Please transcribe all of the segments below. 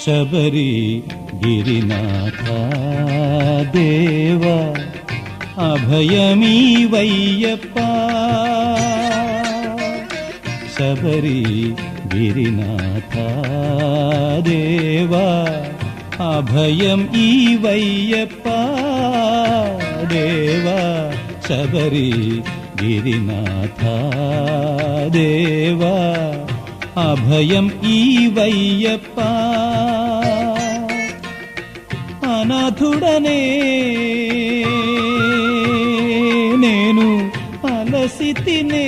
శబరి గిరినాథ దేవ అభయమీవయ్యప్ప శబరి గిరినాథ దేవ అభయం ఈవయ్యప్ప దేవ శబరి గిరినాథ దేవ అభయం ఈవయ్యప్ప అనాథుడనే నేను అలసితినే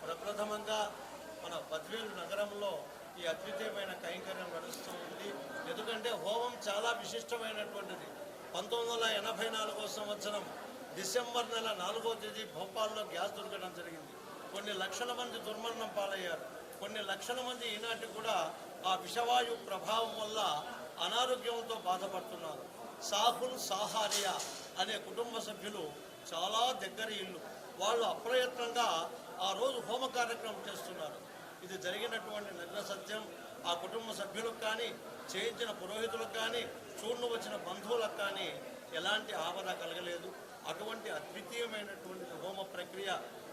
ప్రప్రథమంగా మన బద్వేలు నగరంలో ఈ అద్వితీయమైన కైంకర్యం నడుస్తూ ఉంది. ఎందుకంటే హోమం చాలా విశిష్టమైనటువంటిది. 1984 సంవత్సరం డిసెంబర్ నెల 4వ తేదీ భోపాల్లో గ్యాస్ దొరకడం జరిగింది. కొన్ని లక్షల మంది దుర్మరణం పాలయ్యారు. కొన్ని లక్షల మంది ఈనాటి కూడా ఆ విషవాయు ప్రభావం వల్ల అనారోగ్యంతో బాధపడుతున్నారు. సాహుల్ సాహారియా అనే కుటుంబ సభ్యులు చాలా దగ్గర ఇల్లు, వాళ్ళు అప్రయత్నంగా ఆ రోజు హోమ కార్యక్రమం చేస్తున్నారు. ఇది జరిగినటువంటి నగ్న సత్యం. ఆ కుటుంబ సభ్యులకు కానీ, చేయించిన పురోహితులకు కానీ, చూడ్ను వచ్చిన బంధువులకు కానీ ఎలాంటి ఆపద కలగలేదు. అటువంటి అద్వితీయమైనటువంటి హోమ ప్రక్రియ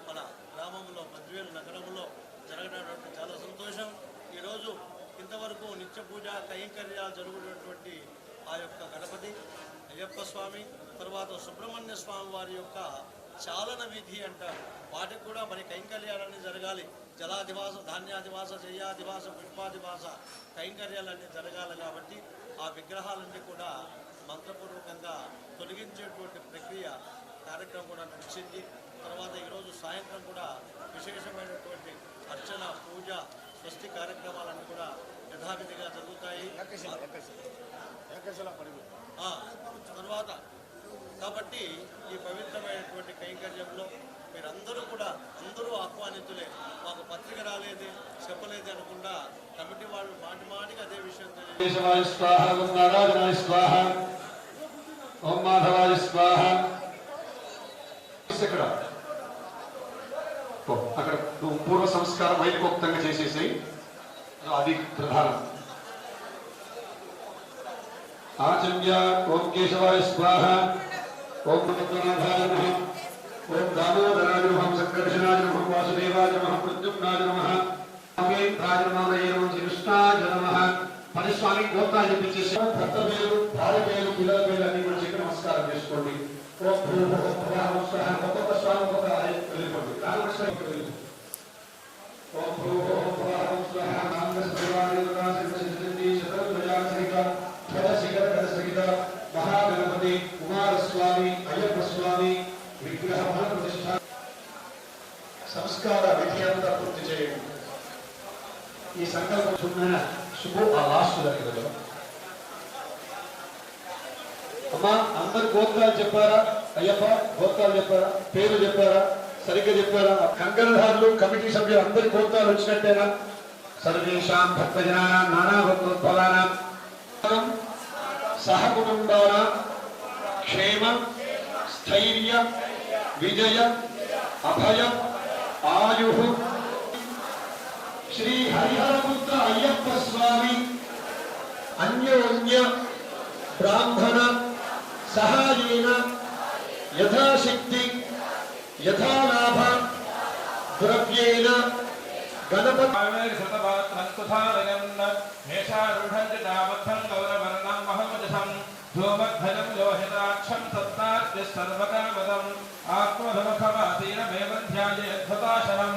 మన గ్రామంలో బద్వేలు నగరంలో జరగడం చాలా సంతోషం. ఈరోజు ఇంతవరకు నిత్య పూజ కైంకర్యాలు జరుగుతున్నటువంటి ఆ యొక్క గణపతి అయ్యప్ప స్వామి, తర్వాత సుబ్రహ్మణ్య స్వామి వారి యొక్క చాలన విధి అంటారు. వాటికి కూడా మరి కైంకర్యాలన్నీ జరగాలి. జలాదివాస, ధాన్యాదివాస, జయాదివాస, పుష్పాదివాస కైంకర్యాలన్నీ జరగాలి. కాబట్టి ఆ విగ్రహాలన్నీ కూడా మంత్రపూర్వకంగా తొలగించేటువంటి ప్రక్రియ కార్యక్రమం కూడా నడిచింది. తర్వాత ఈరోజు సాయంత్రం కూడా విశేషమైనటువంటి అర్చన, పూజ, స్వస్తి కార్యక్రమాలన్నీ కూడా యథావిధిగా జరుగుతాయి. తర్వాత కాబట్టి ఈ పవిత్రమైనటువంటి కైంకర్యంలో మీరందరూ కూడా అందరూ ఆహ్వానితులే. మాకు పత్రిక రాలేదు, చెప్పలేదు అనకుండా కమిటీ వాళ్ళు మాటి మాటికి అదే విషయం అక్కడ పూర్వ సంస్కారం వైకోక్తంగా చేసేసి అది ప్రధానం. ఆచమ్య ఓం కేశవాయ స్వాహ, ఓం పద్మనాభాయ నమః, ఓం దామోదరాయ నమః, సంకర్షణాయ నమః, వాసుదేవాయ నమః, ప్రద్యుమ్నాయ నమః, అమేంద్రాయ నమః, శ్రీకృష్ణాయ నమః, స్వామి గోత్రాలు చెప్పించేసి భర్త పేరు, భార్య పేరు, పిల్లల పేరు అన్ని కూడా చెప్పి నమస్కారం చేసుకోండి. ఒక్కొక్క స్వామి ఒక్కొక్క వెళ్ళిపోండి. మహాగణపతి, కుమారస్వామి, అయ్యప్ప స్వామి విగ్రహ ప్రతిష్ట సంస్కార విధి అంతా పూర్తి చేయండి. ఈ సంకల్పం శుభ ఆ లాస్ట్ దగ్గర అమ్మా అందరు గోత్రాలు చెప్పారా? అయ్యప్ప గోత్రాలు చెప్పారా? పేరు చెప్పారా? సరిగ్గా చెప్పారా? కంకణధారులు కమిటీ సభ్యులు అందరి గోత్రాలు వచ్చినట్టేనా? సర్వేషాం భక్తజనానాం నానా గోత్రోద్భవానాం సహకుటుంబానాం క్షేమ స్థైర్య విజయ అభయ ఆయు శ్రీ హరిహరపుత్ర అయ్యప్ప స్వామి అన్యోన్య బ్రాహ్మణ సహాయేన యథాశక్తి యథాలాభ ద్రవ్యేన గణపతి ధూమధ్వజం లోహితాక్షం సత్తార్య సర్వకామదం ఆత్మధమఖమాసీనమేవ ధ్యాయేద్భుతాశనం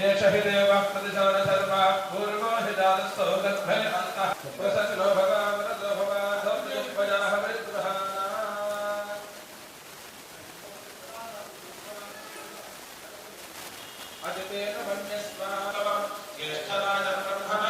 ఏష హి దేవః ప్రతిశోధ సర్వ పూర్వో హి జాతస్తో గర్భే అంతః ప్రసన్నో భగవతో భగవాదో ప్రియపజాః విద్వః అజితేన వన్యస్వావ జ్యేష్ఠరాజ బ్రహ్మణ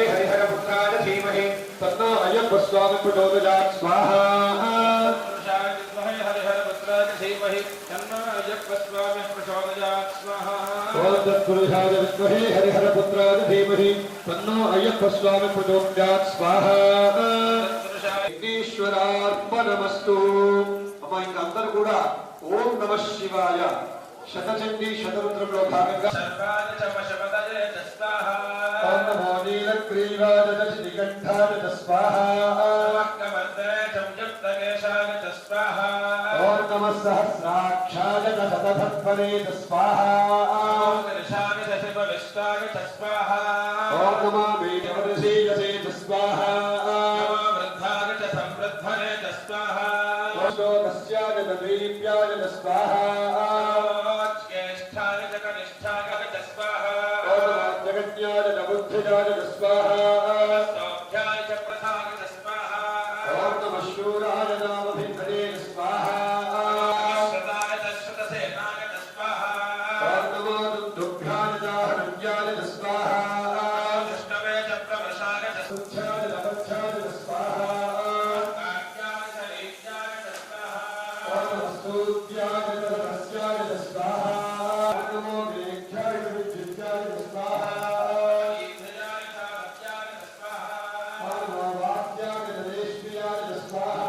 హరిహరపుత్రాయ ధీమహి తన్నో అయ్యప్ప స్వామి ప్రచోదయాత్ స్వాహా. ఓం తత్పురుషాయ విద్మహే హరిహరపుత్రాయ ధీమహి తన్నో అయ్యప్ప స్వామి ప్రచోదయాత్ స్వాహా. విఘ్నేశ్వరార్పణమస్తు. అమ్మ ఇంకా అందరూ కూడా ఓం నమః శివాయ శతచండీ శతరుద్రంలో భాగంగా ఓం నమో నీలగ్రీవాయ శ్రీకంఠాయ స్వాహా. ఓం నమః సహస్రాక్షాయ శతధత్వరే స్వాహా. ఓం నమో వేదవదసీయసే స్వాహా. శ్లోకస్యాయ దేవ్యాయ స్వాహా. జగత్యాయ బుద్ధిజాయ స్వాహా. ఓం నమః శూరాయ నామభిధరే స్వాహా. ఓం నమో దుర్భ్యాయ దాహనవ్యాయ స్వాహా. సుధ్యాయ నవధ్యాయ స్వాహా. ఓం నమః స్తూత్యాయ రహస్యాయ స్వాహా. ఓం నమో మేఘ్యాయ విద్యుత్యాయ స్వాహా. ఓం నమో వాక్యాయ రేష్మ్యాయ స్వాహా.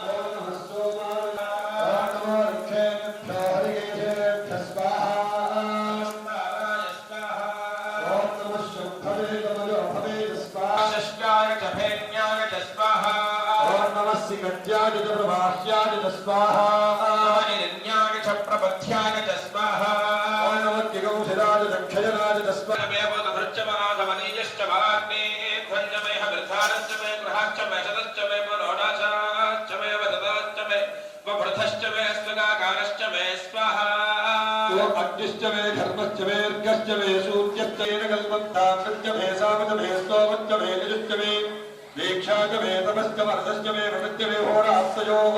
ఓం నమః స్తోమాయ. ఓం నమో రుక్షేభ్యో హరికేశేభ్య స్వాహా. ఓం నమః శుద్ధవే కమలోభవే స్వాహా. ఓం నమః సికట్యాయ ప్రవాహ్యాయ స్వాహా. ఓం నమః కిగౌషరాయ దక్షయనాయ స్వాహా. మే सत्यश्च मे धर्मश्च मे अर्घश्च मे सूर्यश्च मे कल्पन्तामृश्च मे सामच मे स्तोमश्च मे निजुश्च मे दीक्षाच मे तपश्च मर्दश्च मे प्रकृत्य मे होरास्तयोः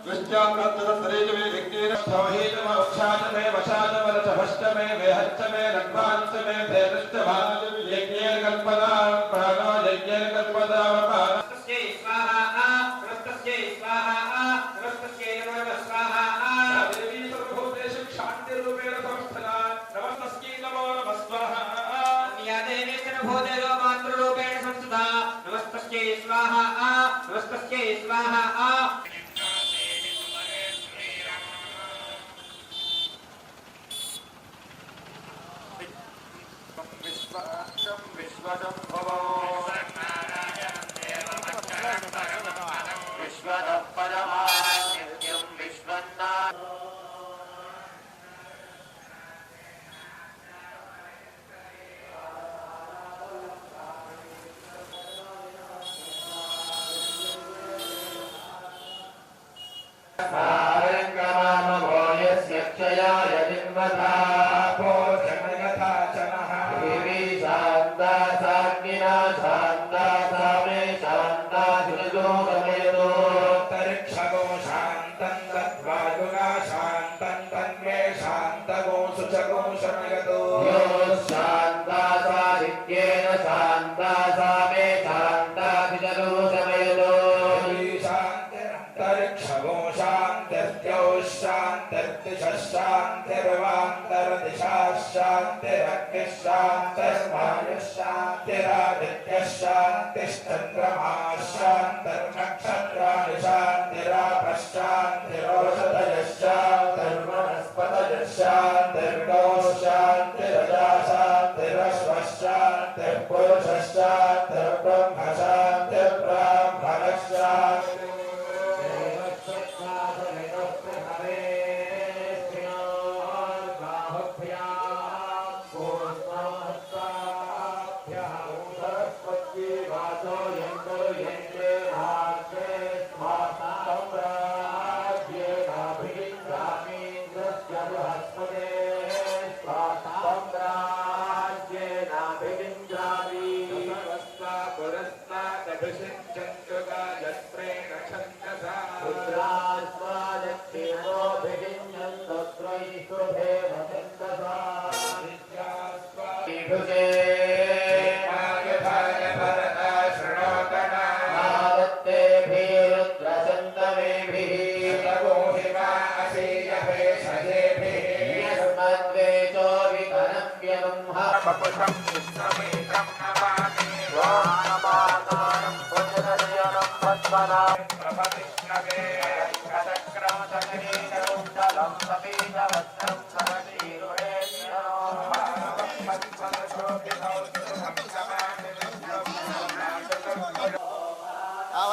विश्चामृतदत्तरे च मे यज्ञेन सौहीतम उक्षाच मे वशाच वरचभश्च मे वेहश्च मे लग्वांश्च मे भेदश्च भाज यज्ञेन कल्पना प्राणो यज्ञेन कल्पना नमस्तस्यै स्वाहा नमस्तस्यै स्वाहा नमस्तस्यै नमः स्वाहा देवी सर्वभूतेषु शान्तिरूपेण संस्थिता नमस्तस्यै नमो नमः स्वाहा या देवी सर्वभूतेषु मातृरूपेण संस्थिता नमस्तस्यै स्वाहा नमस्तस्यै स्वाहा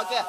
ఓకే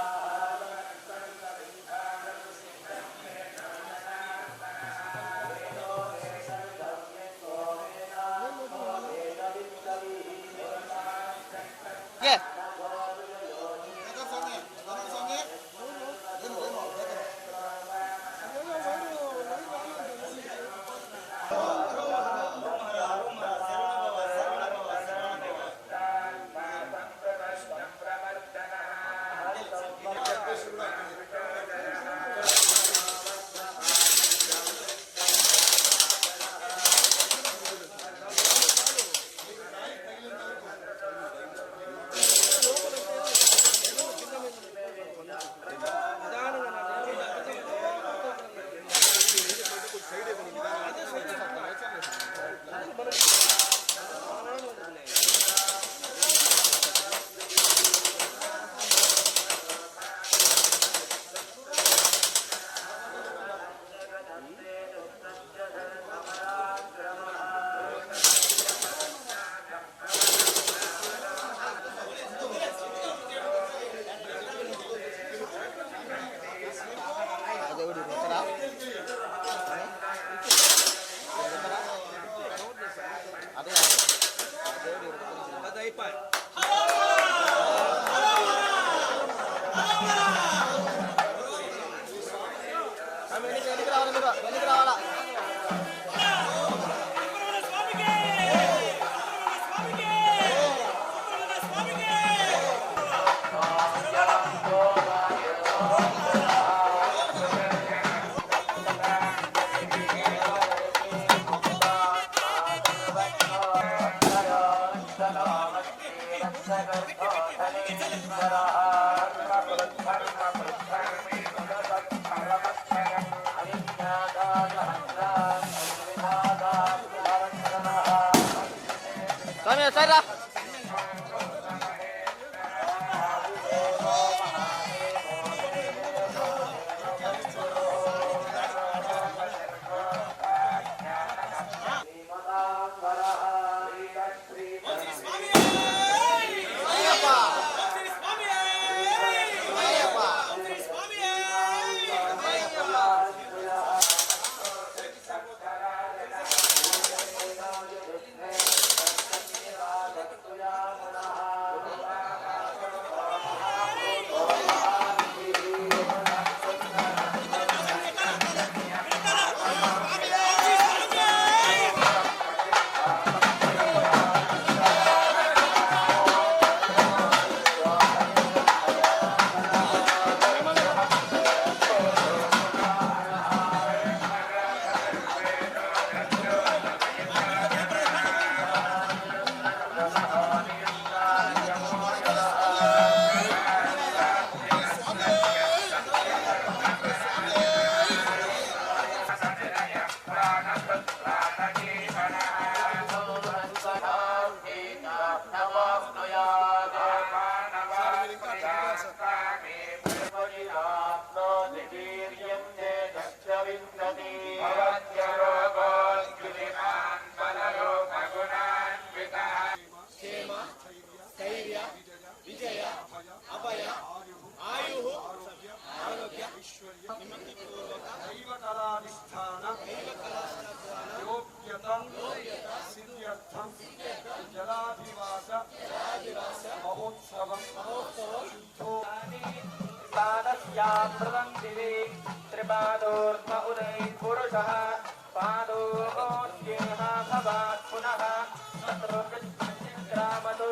పైరా त्रिपादोर्ध्व उदय पुरुषः पादोऽन्येह भवात् पुनः तत्रोऽग्रामतो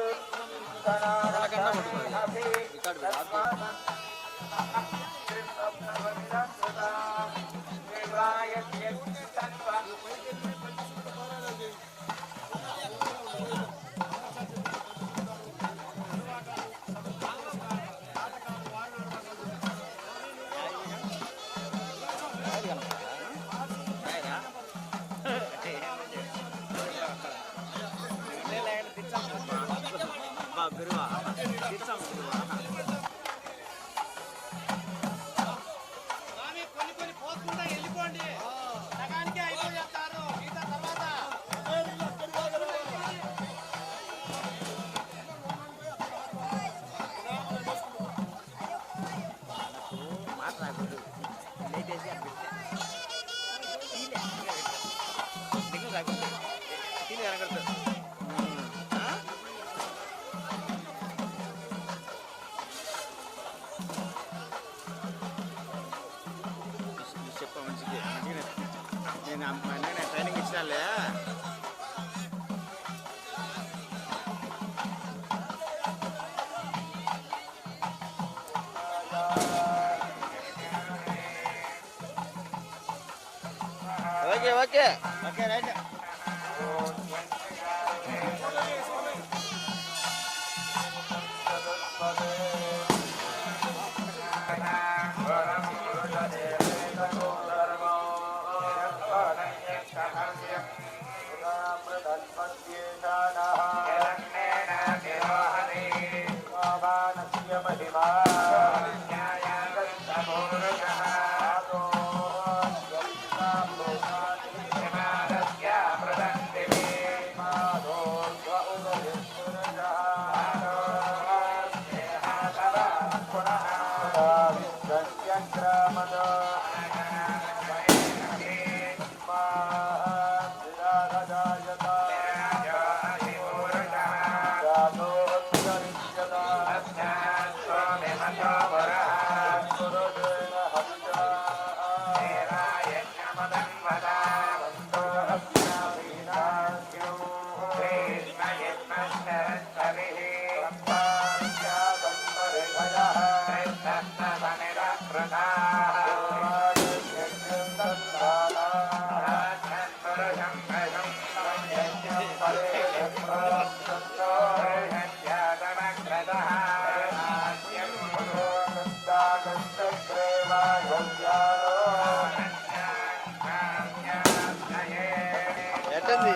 నేను ట్రైనింగ్ ఇచ్చినాలే ఓకే ఓకే ఓకే రైట్ ఎట్టంది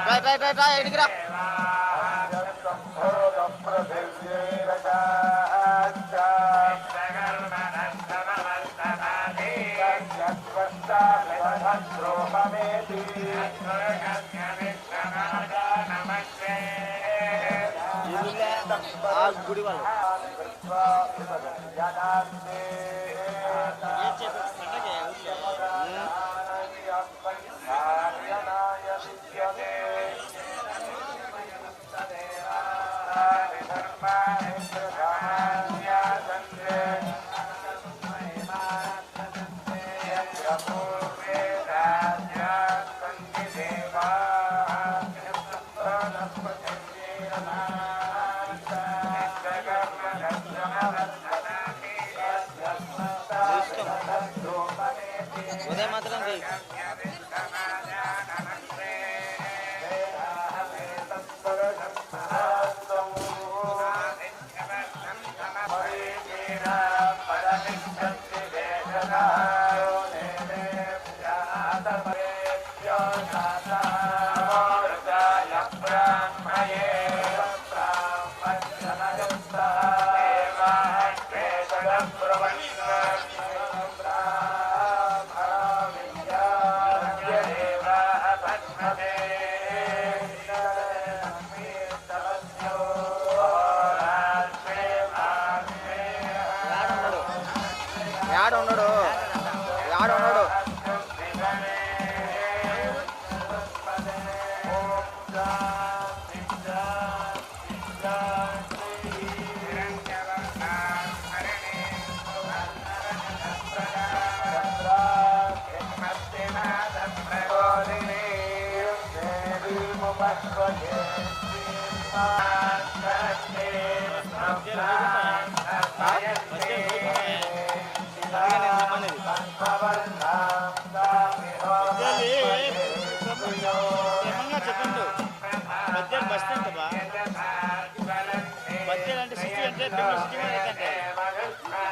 ఎడిగిరా గుడి వాళ్ళు ఉదయం మాత్రం ఉన్నాడు చెప్పండు బడ్జెట్ బస్ స్టాండ్ బా బడ్జెట్ అంటే సిటీ అంటే సిటీ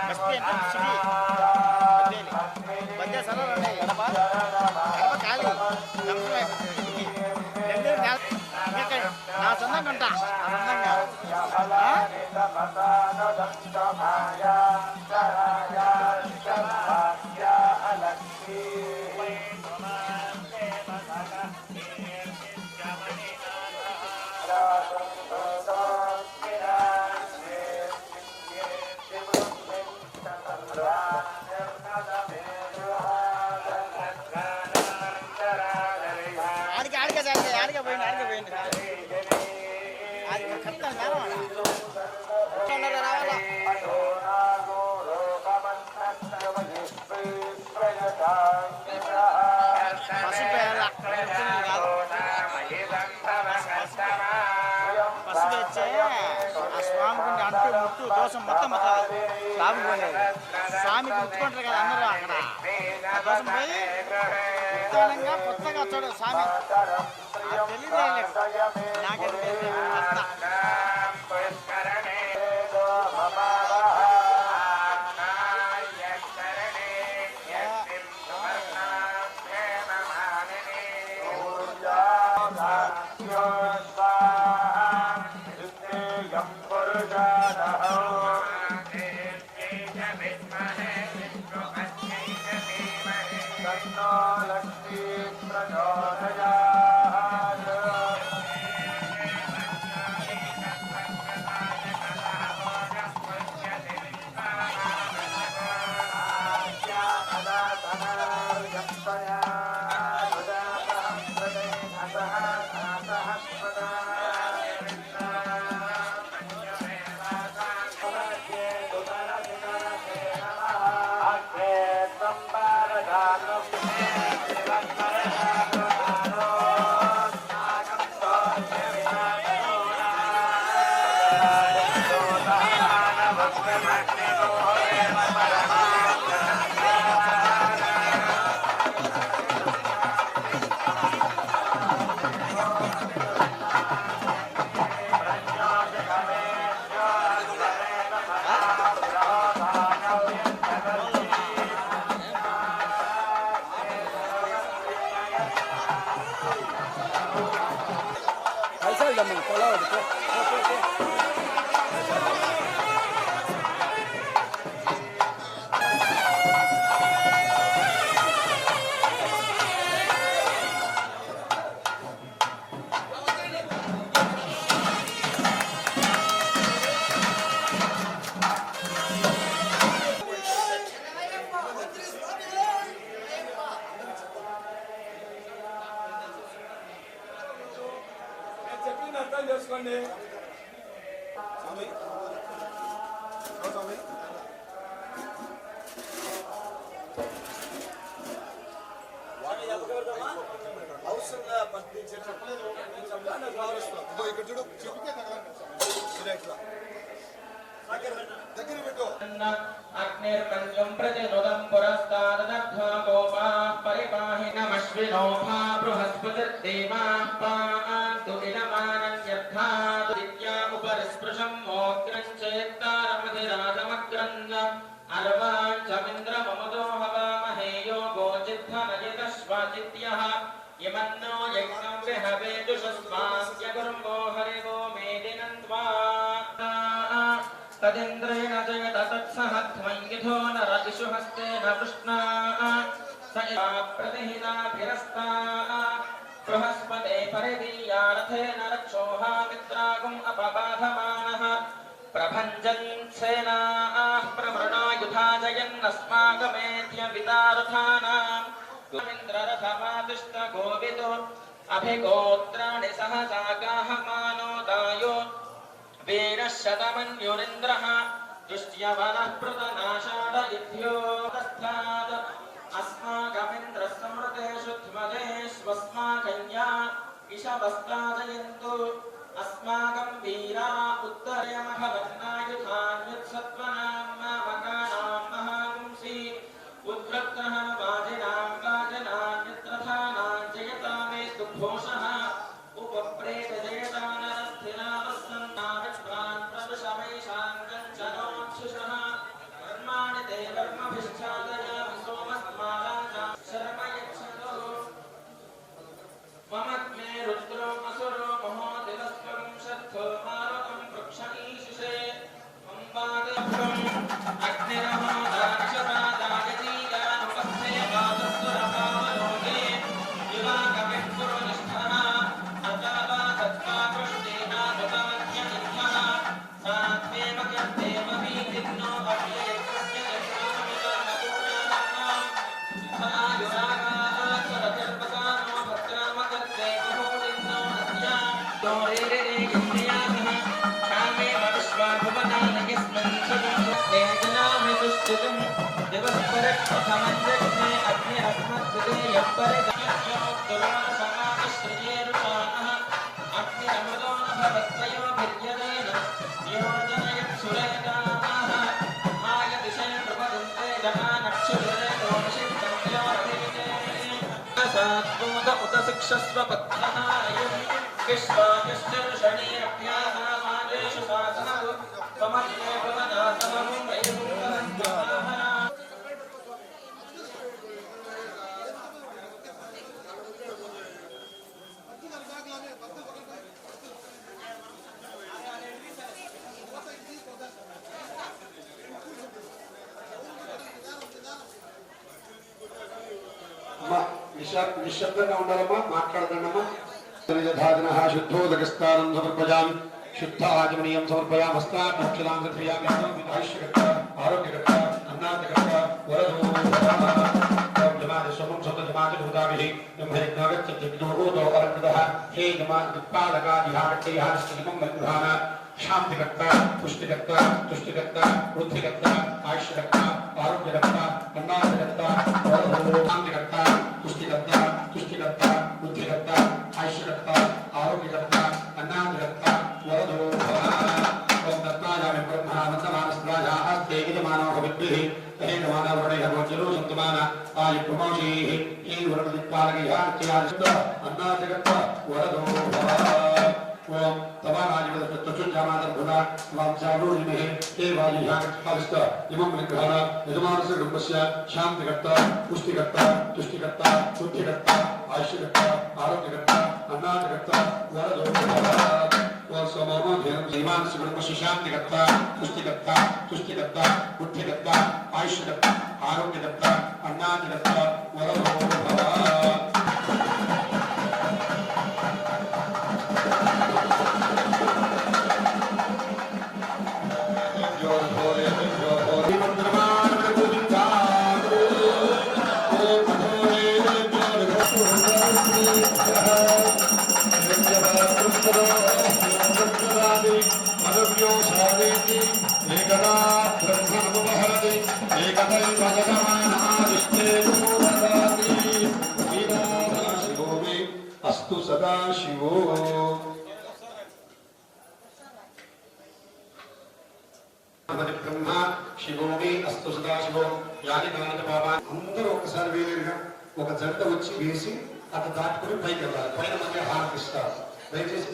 బస్తీ అంటే సిటీ బడ్జెట్ సరే ఖాళీ నా సొంతంగా ఉంటా ఆడికే పోయింది రావాలా పసుపు వచ్చే ఆ స్వామికి అంటూ ముట్టు దోషం మొత్తం స్వామి పోలేదు స్వామికి ముట్టుకుంటారు కదా అందరూ అక్కడ ఆ దోషం పోయి ఉత్తరంగా కొత్తగా వచ్చాడు స్వామి తెలియదు నాకే చెప్పింది అర్థం చేసుకోండి. అవసరంగా చెప్పలేదు ఇక్కడ చూడు చెప్తే దగ్గర పెట్టు. అగ్నిర్మంజం ప్రతినుదం పురస్తాదగ్ధ్వా గోపాః పరిపాహి నమశ్వినోభా బృహస్పతిర్దేవాః పాन्तు ఇదమానన్యర్థాతు దివ్యాముపరిస్పృశం మోగ్రం చేత్తారమధిరాజమగ్రన్న అర్వాంచమింద్రమమదో హవామహే యోగో చిద్ధనజితశ్వాచిత్యః ఇమన్నో యజ్ఞం విహవేదుషస్వాస్య గురుంభో హరివో మేదినంత్వా तदिन्द्रेण जयत तत्सहध्वंगिधो नरदिषु हस्तेन वृष्णा स प्रतिहिताभिरस्ता बृहस्पते परिदीया रथेन रक्षोहा मित्रागुम् अपबाधमानः प्रभञ्जन् सेनाः प्रमृणायुधा जयन्नस्माकमेध्य विदारथानाम् गुमिन्द्ररथमातिष्ठ गोविदो अभिगोत्राणि सहसा गाहमानोदायो वीरशतमन्युरिन्द्रः दुष्ट्यवनः पृतनाशादयिभ्यो तस्थात् अस्माकमिन्द्रः समृतेषु ध्वजेष्वस्माकन्या इषवस्तादयन्तु अस्माकं वीरा उत्तरयमभवन्नायुधान्युत्सत्त्वनां मामकानां महापुंसि उद्वृत्तः वाजिनां वाजनान्युत्रथानां जयतामे दुःघोषः उपप्रेत जयतानरस्थिनावस्सन्नाविष्वान् प्रविशमैषाङ्गञ्चनोच्छुषः कर्माणि ते कर्मभिश्चादयामि सोमस्माराजा शर्म यच्छतु ममग्ने रुद्रो असुरो महोदिवस्वं शर्थो मारुतं वृक्ष ईशिषे अम्बादेभ्यम् अग्निरहोदानशतादायतीयानुपस्थे वादस्वरपावलोके युवाकविपुरुनिष्ठः शिक्षस्व पत्नहारयम् विश्वायश्चर्षणीरभ्यासामादेषु साधनः समग्ने भवनासमं वैरुद्धः నిశ్శబ్దంగా ఉండాలమ్మా, మాట్లాడదండమ్మా. యథాదినః శుద్ధోదకస్థానం సమర్పయామి, శుద్ధ ఆచమనీయం సమర్పయామి. హస్తాభక్షణాం సమర్పయామి. ఆయుష్యకర్త, ఆరోగ్యకర్త, అన్నాదకర్త, వరదో జమాది సోమం సప్తజమాది భూతాభిః బ్రహ్మయజ్ఞాగచ్చద్విగ్నోదో అరంగదః హే జమాదిపాదకాదిహాగట్టేహారశ్రీమం మల్గుహాన శాంతికర్త, పుష్టికర్త, తుష్టికర్త, వృద్ధికర్త, ఆయుష్యకర్త, ఆరోగ్యకర్త, అన్నాదకర్త, వరదో శాంతికర్త, పుష్టికర్త, తుష్టికర్త, వృద్ధికర్త, ఆయుష్యకర్త, ఆరోగ్యకర్త, అన్నాదకర్త, వరదో ఓం తత్నాయామి బ్రహ్మానందమానస్రాజాస్తే యజమానో భవిద్భిః తహేనమాన వరణేహ భోజనో సంతమాన ఆయు ప్రమోషీః ఈ వరణ దిక్పాలకైః అన్నాదకర్త, వరదో ओम तवानाजिवदत्तचुज्जामादर्भुना वांसारूढिभिः एवालिह्यां हविष्ट इमं विग्रहण यजमानस्य कुटुम्बस्य शान्तिकर्ता पुष्टिकर्ता तुष्टिकर्ता शुद्धिकर्ता आयुष्यकर्ता आरोग्यकर्ता अन्नादिकर्ता वरदो यजमानस्य कुटुम्बस्य शान्तिकर्ता पुष्टिकर्ता तुष्टिकर्ता बुद्धिकर्ता आयुष्यकर्ता आरोग्यकर्ता अन्नादिकर्ता वरदो अस्तु सदा शिवो ब्रह्मा शिवोమి అస్తు సదాశివో యాని కాని బాబా అందరూ ఒకసారి వేరుగా ఒక జంట వచ్చి వేసి అటు దాటుకుని పైకి వెళ్ళాలి పైన మధ్య హారతిస్తారు దయచేసి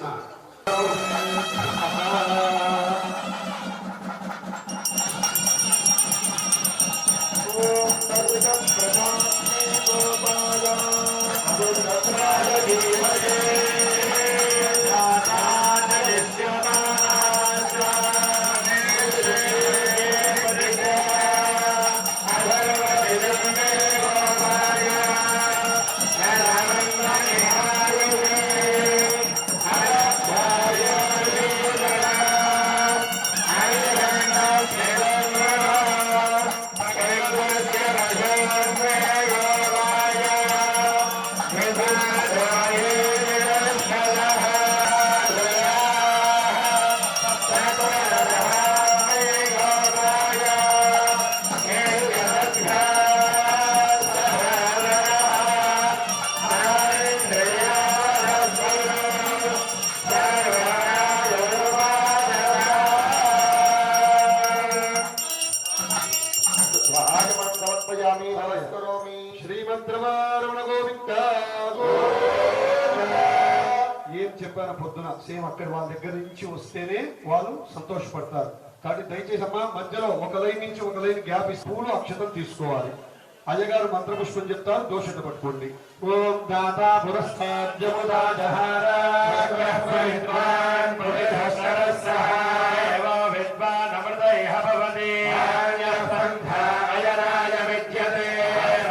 ఏం చెప్పాను పొద్దున సేమ్ అక్కడ వాళ్ళ దగ్గర నుంచి వస్తేనే వాళ్ళు సంతోషపడతారు కాబట్టి దయచేసి అమ్మా మధ్యలో ఒక లైన్ నుంచి ఒక లైన్ గ్యాప్ ఇస్తూ పూలు అక్షతం తీసుకోవాలి అయ్యగారు మంత్రపుష్పం చెప్తారు దోషత పట్టుకోండి ఓం దాతా పురస్కార్యముదా జహార గ్రహ్మవిద్వాన్ పురిధస్సరస్సహాయ విద్వాన్ అమృతైః భవతి అయనాయ విద్యతే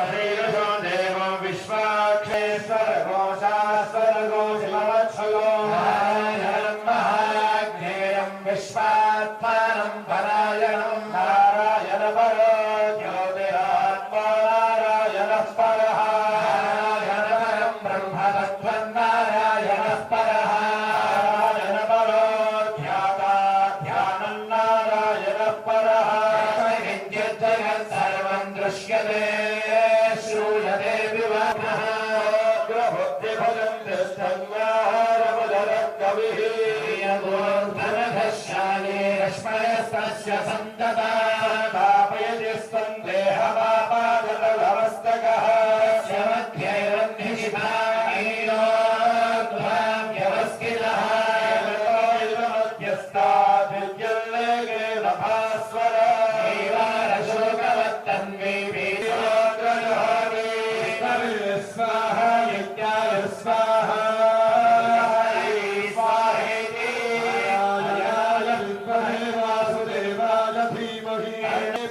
శ్రీరజో దేవో విశ్వాక్షేశ్వరగో శాస్వరగో శివవత్సగో మహాజ్ఞేయం విశ్వాత్మానం పరాయణం నారాయణ పరో జ్యోతిరాత్మా నారాయణః పరః నారాయణ పరం బ్రహ్మ తత్వం నారాయణః పరః నారాయణ పరో ధ్యాతా ధ్యానం నారాయణః పరః విద్యుజ్జగత్ సర్వం దృశ్యతే శ్రూయతే వివహః గ్రహుద్ధిఫలం దృష్టంగారమదరః కవిః యగోర్ధనధశాలే రశ్మయస్తస్య సంతతా పాపయతి స్తందేహపాపాదలవస్తకః శమధ్యైరన్నిషితానీలోద్ధ్వాం వ్యవస్థితః మధ్యస్థాద్విజల్లేకేన భాస్వర శోకవత్తన్వే వీరోగ్రజోహరి స్వాహ యజ్ఞాయ స్వాహ స్వాహేతి ఆయాయ విద్మహే వాసుదేవాయ ధీమహి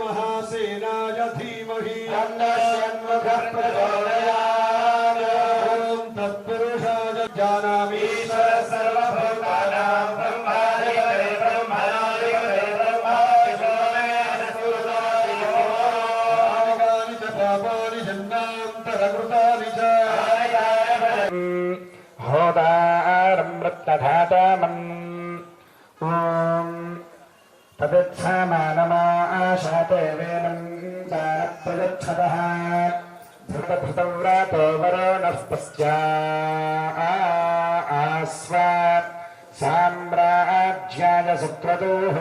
మహాసేనాయ ధీమహి తన్నస్యన్ముఖః ప్రచోదయాత్ ఓం తత్పురుషాయ జానామి ఈశ్వర సర్వభూతానాం బ్రహ్మాధిపతే బ్రహ్మణాధిపతే బ్రహ్మాధిపతే పాపాని చ పాపాని జన్మాంతరకృతాని చ హోదారం వృత్తధాతామన్ ఓం తదత్సమానమాశాతే వేనం ప్రయచ్చతః ధృతవ్రాతో వరుణః పశ్చాస్వ సామ్రాజ్యాయ సుక్రతోః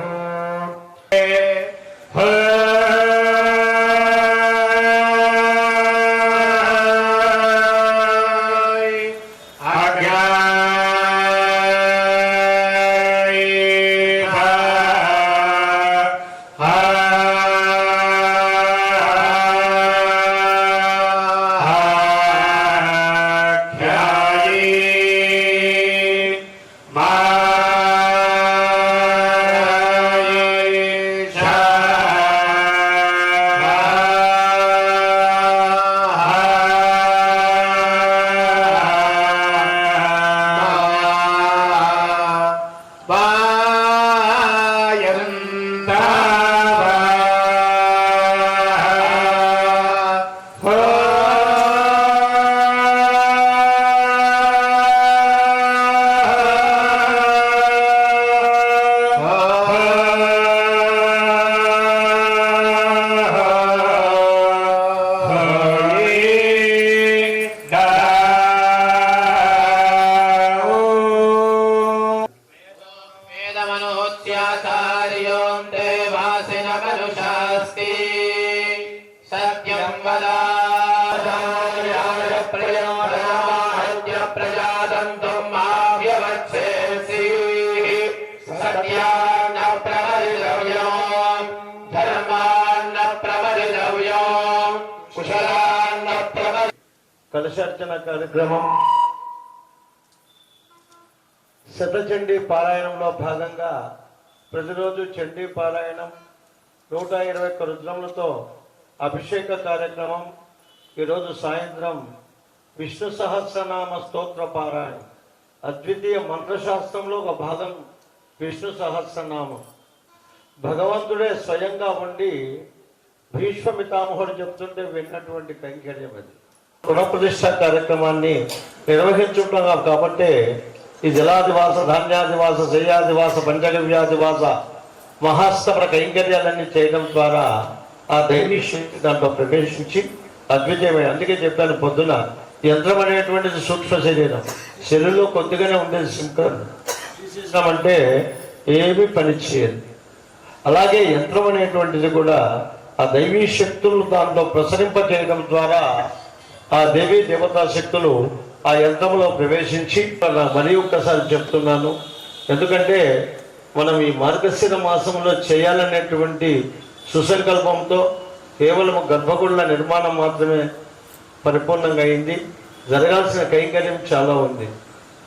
కలశార్చన కార్యక్రమం శతచండీ పారాయణంలో భాగంగా ప్రతిరోజు చండీ పారాయణం 121 రుద్రములతో అభిషేక కార్యక్రమం. ఈరోజు సాయంత్రం విష్ణు సహస్రనామ స్తోత్ర పారాయణం. అద్వితీయ మంత్రశాస్త్రంలో ఒక భాగం విష్ణు సహస్రనామం. భగవంతుడే స్వయంగా ఉండి భీష్మితామహుడు చెప్తుంటే విన్నటువంటి కైంకర్యం అది. పునఃప్రతిష్ఠ కార్యక్రమాన్ని నిర్వహించుకుంటున్నాం కాబట్టి ఈ జలాదివాస, ధాన్యాదివాస, శయ్యాదివాస, పంచగవ్యాదివాస మహాస్తమర కైంకర్యాలన్నీ చేయడం ద్వారా ఆ దైవీ శక్తి దాంట్లో ప్రవేశించి అద్వితీయమైన. అందుకే చెప్పాను పొద్దున, యంత్రం అనేటువంటిది సూక్ష్మ శరీరం, శరీరంలో కొద్దిగానే ఉండేది సింకర్ తీసేసామంటే ఏమీ పని చేయదు. అలాగే యంత్రం అనేటువంటిది కూడా ఆ దైవీ శక్తులు దాంట్లో ప్రసరింపజేయడం ద్వారా ఆ దేవీ దేవతా శక్తులు ఆ యంత్రంలో ప్రవేశించి, మరి ఒక్కసారి చెప్తున్నాను, ఎందుకంటే మనం ఈ మార్గశిర మాసంలో చేయాలనేటువంటి సుసంకల్పంతో కేవలం గర్భగుడుల నిర్మాణం మాత్రమే పరిపూర్ణంగా అయింది. జరగాల్సిన కైంకర్యం చాలా ఉంది.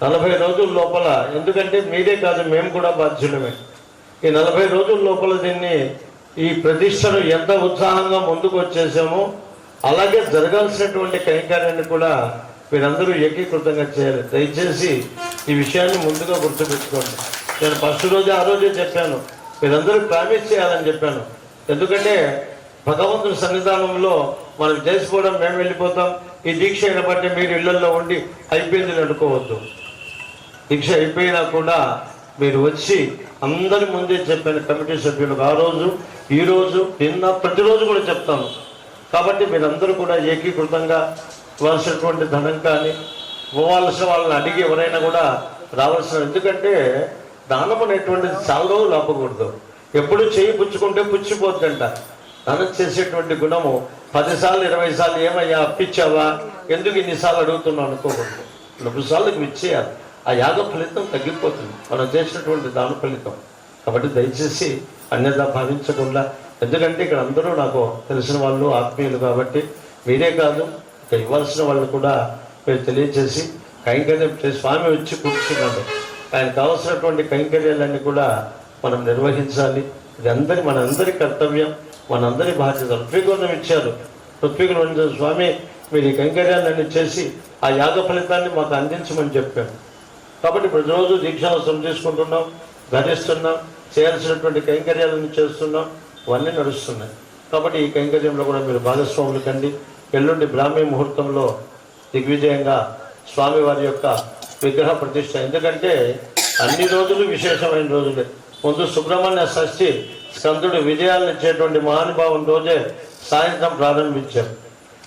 40 రోజుల లోపల, ఎందుకంటే మీరే కాదు మేము కూడా బాధ్యులమే, ఈ 40 రోజుల లోపల దీన్ని ఈ ప్రతిష్టను ఎంత ఉత్సాహంగా ముందుకు వచ్చేసామో అలాగే జరగాల్సినటువంటి కైంకర్యాన్ని కూడా మీరందరూ ఏకీకృతంగా చేయాలి. దయచేసి ఈ విషయాన్ని ముందుగా గుర్తుపెట్టుకోండి. నేను ఫస్ట్ రోజు ఆ రోజే చెప్పాను, మీరందరూ ప్రామిస్ చేయాలని చెప్పాను. ఎందుకంటే భగవంతుని సన్నిధానంలో మనం చేసిపోవడం, మేము వెళ్ళిపోతాం, ఈ దీక్ష అయిన బట్టి మీరు ఇళ్లలో ఉండి అయిపోయింది అనుకోవద్దు. దీక్ష అయిపోయినా కూడా మీరు వచ్చి అందరి ముందే చెప్పాను కమిటీ సభ్యులకు, ఆ రోజు, ఈరోజు, నిన్న, ప్రతిరోజు కూడా చెప్తాను. కాబట్టి మీరందరూ కూడా ఏకీకృతంగా ఇవ్వాల్సినటువంటి ధనం కానీ ఇవ్వాల్సిన వాళ్ళని అడిగి ఎవరైనా కూడా రావాల్సిన, ఎందుకంటే దానం అనేటువంటిది చాలా రోజులు ఆపకూడదు. ఎప్పుడు చేయి పుచ్చుకుంటే పుచ్చిపోతుందంట. దానం చేసేటువంటి గుణము 10 సార్లు 20 సార్లు ఏమయ్యా అప్పిచ్చావా, ఎందుకు ఇన్నిసార్లు అడుగుతున్నావు అనుకోకూడదు. 4 సార్లకు ఇచ్చేయాలి. ఆ యాగ ఫలితం తగ్గిపోతుంది మనం చేసినటువంటి దాన ఫలితం. కాబట్టి దయచేసి అన్యథా భావించకుండా, ఎందుకంటే ఇక్కడ అందరూ నాకు తెలిసిన వాళ్ళు, ఆత్మీయులు కాబట్టి మీరే కాదు ఇక ఇవ్వాల్సిన వాళ్ళు కూడా మీరు తెలియచేసి కైంకర్యం చేసి, స్వామి వచ్చి కూర్చున్నాడు, ఆయన కావాల్సినటువంటి కైంకర్యాలన్నీ కూడా మనం నిర్వహించాలి. ఇది మనందరి కర్తవ్యం, మనందరి బాధ్యత. ఋత్విగుణం ఇచ్చారు, ఋత్విగుణం స్వామి మీరు ఈ కైంకర్యాలన్నీ చేసి ఆ యాగ ఫలితాన్ని మాకు అందించమని చెప్పాను. కాబట్టి ప్రతిరోజు దీక్షావసరం తీసుకుంటున్నాం, ధరిస్తున్నాం, చేయాల్సినటువంటి కైంకర్యాలను చేస్తున్నాం, ఇవన్నీ నడుస్తున్నాయి. కాబట్టి ఈ కైంకర్యంలో కూడా మీరు భాగస్వాములు కండి. ఎల్లుండి బ్రాహ్మీ ముహూర్తంలో దిగ్విజయంగా స్వామివారి యొక్క విగ్రహ ప్రతిష్ట. ఎందుకంటే అన్ని రోజులు విశేషమైన రోజులే. ముందు సుబ్రహ్మణ్య షష్ఠి, స్కందుడు విజయాలను ఇచ్చేటువంటి మహానుభావం రోజే సాయంత్రం ప్రారంభించాం.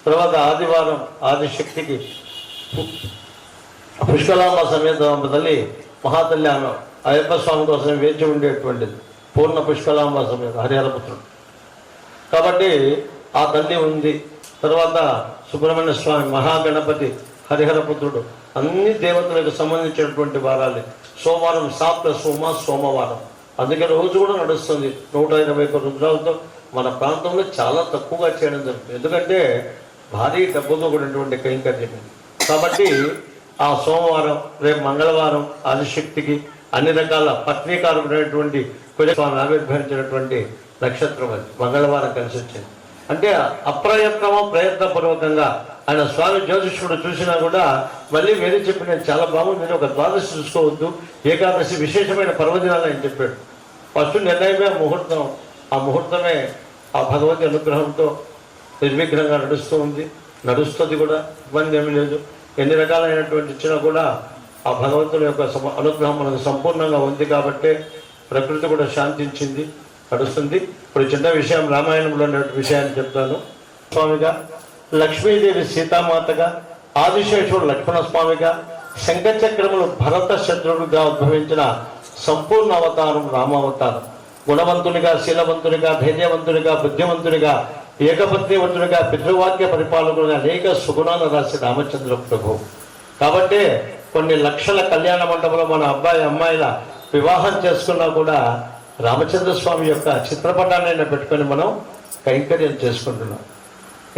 తర్వాత ఆదివారం ఆదిశక్తికి పుష్కలాంబ సమేత తల్లి మహాతల్లి ఆమె అయ్యప్ప స్వామి కోసం వేచి ఉండేటువంటిది. పూర్ణ పుష్కలాంబ సమేత హరిహరపుత్రుడు కాబట్టి ఆ తల్లి ఉంది. తర్వాత సుబ్రహ్మణ్య స్వామి, మహాగణపతి, హరిహరపుత్రుడు, అన్ని దేవతలకు సంబంధించినటువంటి వారాలే. సోమవారం సాప్త సోమవారం, అందుకే రోజు కూడా నడుస్తుంది. 121 రుద్రాలతో మన ప్రాంతంలో చాలా తక్కువగా చేయడం జరుగుతుంది. ఎందుకంటే భారీ డబ్బుతో కూడినటువంటి కైంకర్యం. కాబట్టి ఆ సోమవారం, రేపు మంగళవారం ఆదిశక్తికి అన్ని రకాల పత్రికారుడైనటువంటి కుజస్వామి ఆవిర్భవించినటువంటి నక్షత్రం అది మంగళవారం కలిసి వచ్చింది. అంటే అప్రయత్నమో ప్రయత్నపూర్వకంగా ఆయన స్వామి జ్యోతిష్కుడు చూసినా కూడా మళ్ళీ వేరే చెప్పి, నేను చాలా బాగుంది, నేను ఒక ద్వాదశి చూసుకోవద్దు, ఏకాదశి విశేషమైన పర్వదినాలు అని చెప్పాడు. ఫస్ట్ నిర్ణయమే ముహూర్తం. ఆ ముహూర్తమే ఆ భగవతి అనుగ్రహంతో నిర్విఘ్నంగా నడుస్తుంది కూడా, ఇబ్బంది ఏమీ లేదు. ఎన్ని రకాలైనటువంటి ఇచ్చినా కూడా ఆ భగవంతుని యొక్క అనుగ్రహం మనకు సంపూర్ణంగా ఉంది కాబట్టి ప్రకృతి కూడా శాంతించింది, నడుస్తుంది. ఇప్పుడు చిన్న విషయం, రామాయణంలో ఉన్న విషయాన్ని చెప్తాను. స్వామిగా, లక్ష్మీదేవి సీతామాతగా, ఆదిశేషుడు లక్ష్మణస్వామిగా, శంఖచక్రములు భరత శత్రువుగా ఉద్భవించిన సంపూర్ణ అవతారం రామావతారం. గుణవంతునిగా, శీలవంతునిగా, ధైర్యవంతునిగా, బుద్ధివంతునిగా, ఏకపత్నివంతునిగా, పితృవాక్య పరిపాలకునిగా అనేక సుగుణాలు రాసి రామచంద్ర ప్రభు. కాబట్టి కొన్ని లక్షల కళ్యాణ మండపంలో మన అబ్బాయి అమ్మాయిల వివాహం చేసుకున్నా కూడా రామచంద్ర స్వామి యొక్క చిత్రపటాన్ని పెట్టుకొని మనం కైంకర్యం చేసుకుంటున్నాం.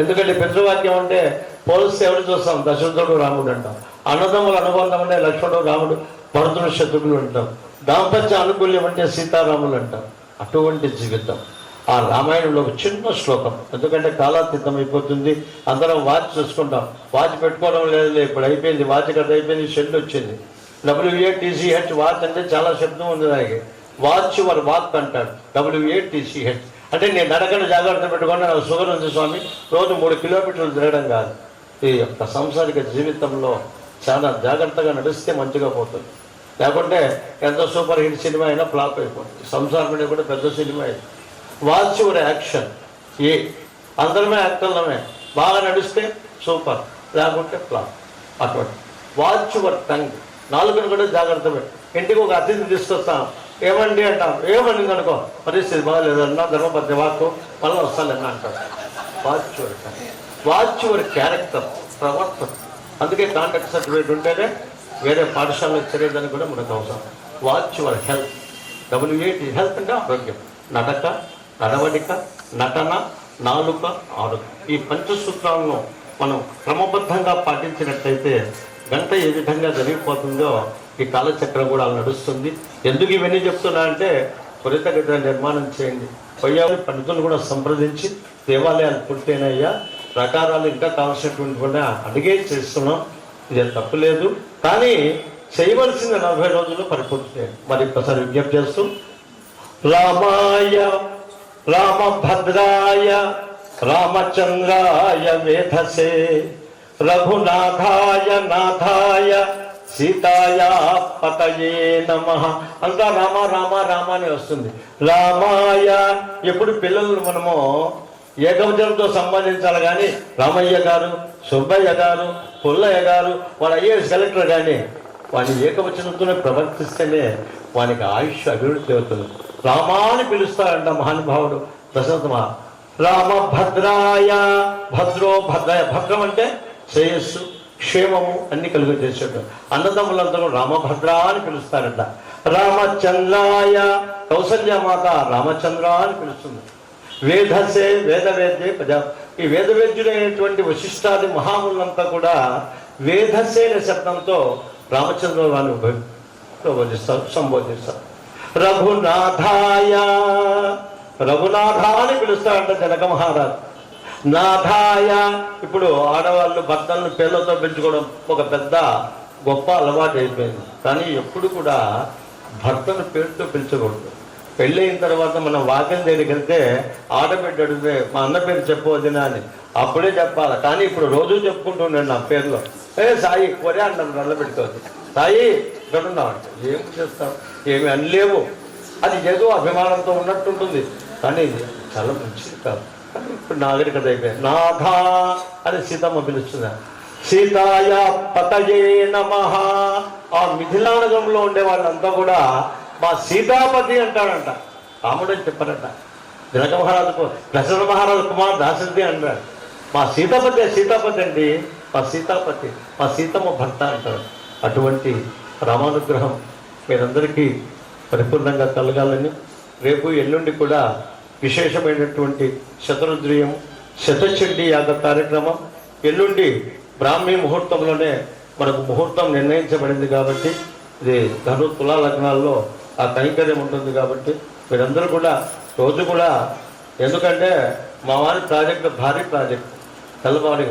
ఎందుకంటే పితృవాక్యం అంటే పోలిస్తే ఎవరు చూస్తాం? దశరథుడు రాముడు అంటాం. అన్నదమ్ముల అనుబంధం అంటే లక్ష్మణుడు రాముడు, భరతుడు శత్రుఘ్నుడు అంటాం. దాంపత్య అనుకూల్యం అంటే సీతారాములు అంటాం. అటువంటి జీవితం ఆ రామాయణంలో ఒక చిన్న శ్లోకం. ఎందుకంటే కాలాతీతం అయిపోతుంది, అందరం వాచ్ చూసుకుంటాం. వాచ్ పెట్టుకోవడం లేదు, ఇప్పుడు అయిపోయింది వాచ్, కథ అయిపోయింది, షెడ్ వచ్చింది. WATCH వాచ్ అంటే చాలా శబ్దం ఉంది దానికి. వాచ్ యువర్ వాక్ అంటాడు, WATCH అంటే నేను నడకను జాగ్రత్త పెట్టుకుని నాకు షుగర్ ఉంది స్వామి, రోజు 3 కిలోమీటర్లు తిరగడం కాదు. ఈ యొక్క సాంసారిక జీవితంలో చాలా జాగ్రత్తగా నడిస్తే మంచిగా పోతుంది. లేకుంటే ఎంత సూపర్ హిట్ సినిమా అయినా ఫ్లాప్ అయిపోతుంది. సంసారం అనేది కూడా పెద్ద సినిమా అయింది. Watch your action. అందరమే యాక్టర్లమే, బాగా నడిస్తే సూపర్, లేకుంటే ఫ్లాప్. అటువంటి వాచ్ యువర్ టంగ్, నాలుగును కూడా జాగ్రత్త పెట్టి. ఇంటికి ఒక అతిథి తీసుకొస్తాం, ఏమండి అంటాం, ఏమనింది అనుకో, పరిస్థితి బాగాలేదన్నా ధర్మపత్ని వాక్కు మళ్ళీ వస్తానన్నా అంటారు. Watch your tongue, watch your character, ప్రవర్తన. అందుకే కాంటాక్ట్ సర్టిఫికేట్ ఉంటేనే వేరే పాఠశాలకు చేరేదని కూడా మనకు అవసరం. Watch your health, WAT health అంటే ఆరోగ్యం. నడక, నడవడిక, నటన, నాలుక, ఆరోగ్యం. ఈ పంచసూత్రాలను మనం క్రమబద్ధంగా పాటించినట్లయితే గంట ఏ విధంగా జరిగిపోతుందో ఈ కాలచక్రం కూడా నడుస్తుంది. ఎందుకు ఇవన్నీ చెప్తున్నా అంటే త్వరితగతిన నిర్మాణం చేయండి. పొయ్యాలి పండితులు కూడా సంప్రదించి దేవాలయాలు పుట్టినయ్యా, ప్రకారాలు ఇంకా కావాల్సినటువంటి కూడా అడిగే చేస్తున్నాం. ఇది తప్పులేదు, కానీ చేయవలసిన 40 రోజులు పరిపూర్తి చేయండి. మరి ఒక్కసారి విజ్ఞప్తి చేస్తూ రామాయ రామభద్రాయ రామచంద్రాయ వేధసే రఘునాథాయ నాథాయ సీతాయ పతయే నమః. అంతా రామ రామ రామ అని వస్తుంది. రామాయ ఎప్పుడు పిల్లలను మనము ఏకవచనంతో సంబంధించాలి, కానీ రామయ్య గారు, సుబ్బయ్య గారు, పుల్లయ్య గారు, వాళ్ళ ఐఏఎస్ కలెక్టర్ కానీ వాని ఏకవచనంతోనే ప్రవర్తిస్తేనే వానికి ఆయుష్ అభివృద్ధి అవుతుంది. రామాని పిలుస్తారంట మహానుభావుడు దశరథ మహా. రామభద్రాయ, భద్రో భద్రాయ, భద్రం అంటే శ్రేయస్సు, క్షేమము అన్ని కలుగు చేసేట. అన్నదమ్ములందరూ రామభద్ర అని పిలుస్తారట. రామచంద్రాయ, కౌసల్యమాత రామచంద్ర అని పిలుస్తుంది. వేదసే, వేదవేద్యే ప్రజా. ఈ వేదవేద్యుడైనటువంటి వశిష్ఠాది మహాములంతా కూడా వేదసే అనే శబ్దంతో రామచంద్రరావుని సంబోధిస్తారు. రఘునాథాయ, రఘునాథ అని పిలుస్తారంట జనక మహారాజు. నాథాయ, ఇప్పుడు ఆడవాళ్ళు భర్తలను పేర్లతో పెంచుకోవడం ఒక పెద్ద గొప్ప అలవాటు అయిపోయింది. కానీ ఎప్పుడు కూడా భర్తను పేరుతో పిలుచకూడదు. పెళ్ళయిన తర్వాత మనం వాక్యం దగ్గరికి వెళ్తే ఆడబిడ్డ అడిగితే మా అన్న పేరు చెప్పవద్దునా అని అప్పుడే చెప్పాలి. కానీ ఇప్పుడు రోజు చెప్పుకుంటున్నాను నా పేరులో, సాయి కొరే అన్నం నల్ల పెట్టుకోవద్దు, సాయి ఇక్కడ ఉన్నామంటే ఏం చేస్తాం, ఏమి అనలేవు. అది ఏదో అభిమానంతో ఉన్నట్టుంటుంది, కానీ ఇది చాలా మంచిది కాదు. కానీ ఇప్పుడు నాగరికత అయిపోయింది. నాథా అని సీతమ్మ పిలుస్తున్నా. సీతాయ పతయే నమః. ఆ మిథిలానగరంలో ఉండే వాళ్ళంతా కూడా మా సీతాపతి అంటాడంట. రాముడు అని చెప్పారంట. జనక మహారాజు, దశరథ మహారాజు కుమార్ దాశరథి అన్నాడు. మా సీతాపతి, సీతాపతి అండి, మా సీతాపతి, మా సీతమ్మ భర్త అంటాడు. అటువంటి రామానుగ్రహం మీరందరికీ పరిపూర్ణంగా కలగాలని, రేపు ఎల్లుండి కూడా విశేషమైనటువంటి శతరుద్రియం శతచండీ యాగ కార్యక్రమం. ఎల్లుండి బ్రాహ్మీ ముహూర్తంలోనే మనకు ముహూర్తం నిర్ణయించబడింది కాబట్టి ఇది ధను తులా లగ్నాల్లో ఆ కైంకర్యం ఉంటుంది. కాబట్టి మీరందరూ కూడా రోజు కూడా, ఎందుకంటే మా వారి ప్రాజెక్టు భారీ ప్రాజెక్టు, తెల్లవారి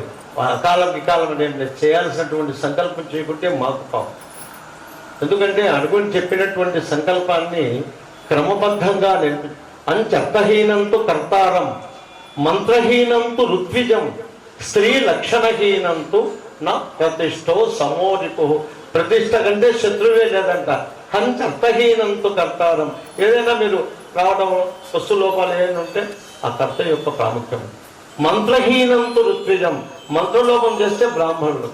అకాలం వికాలం నేను చేయాల్సినటువంటి సంకల్పం చేయకుంటే మాకు పాపం. ఎందుకంటే అనుకుని చెప్పినటువంటి సంకల్పాన్ని క్రమబద్ధంగా నేర్పి అంత్యర్థహీనంతు కర్తారం మంత్రహీనంతు ఋత్విజం స్త్రీ లక్షణహీనంతు నా ప్రతిష్టో సమోరిపు. ప్రతిష్ట కంటే శత్రువే లేదంట. అంత్యర్థహీనంతు కర్తారం. ఏదైనా మీరు రావడం వస్తు లోపాలు ఏమైనా ఉంటే ఆ కర్త యొక్క ప్రాముఖ్యం. మంత్రహీనంతు ఋత్విజం, మంత్రలోపం చేస్తే బ్రాహ్మణులు.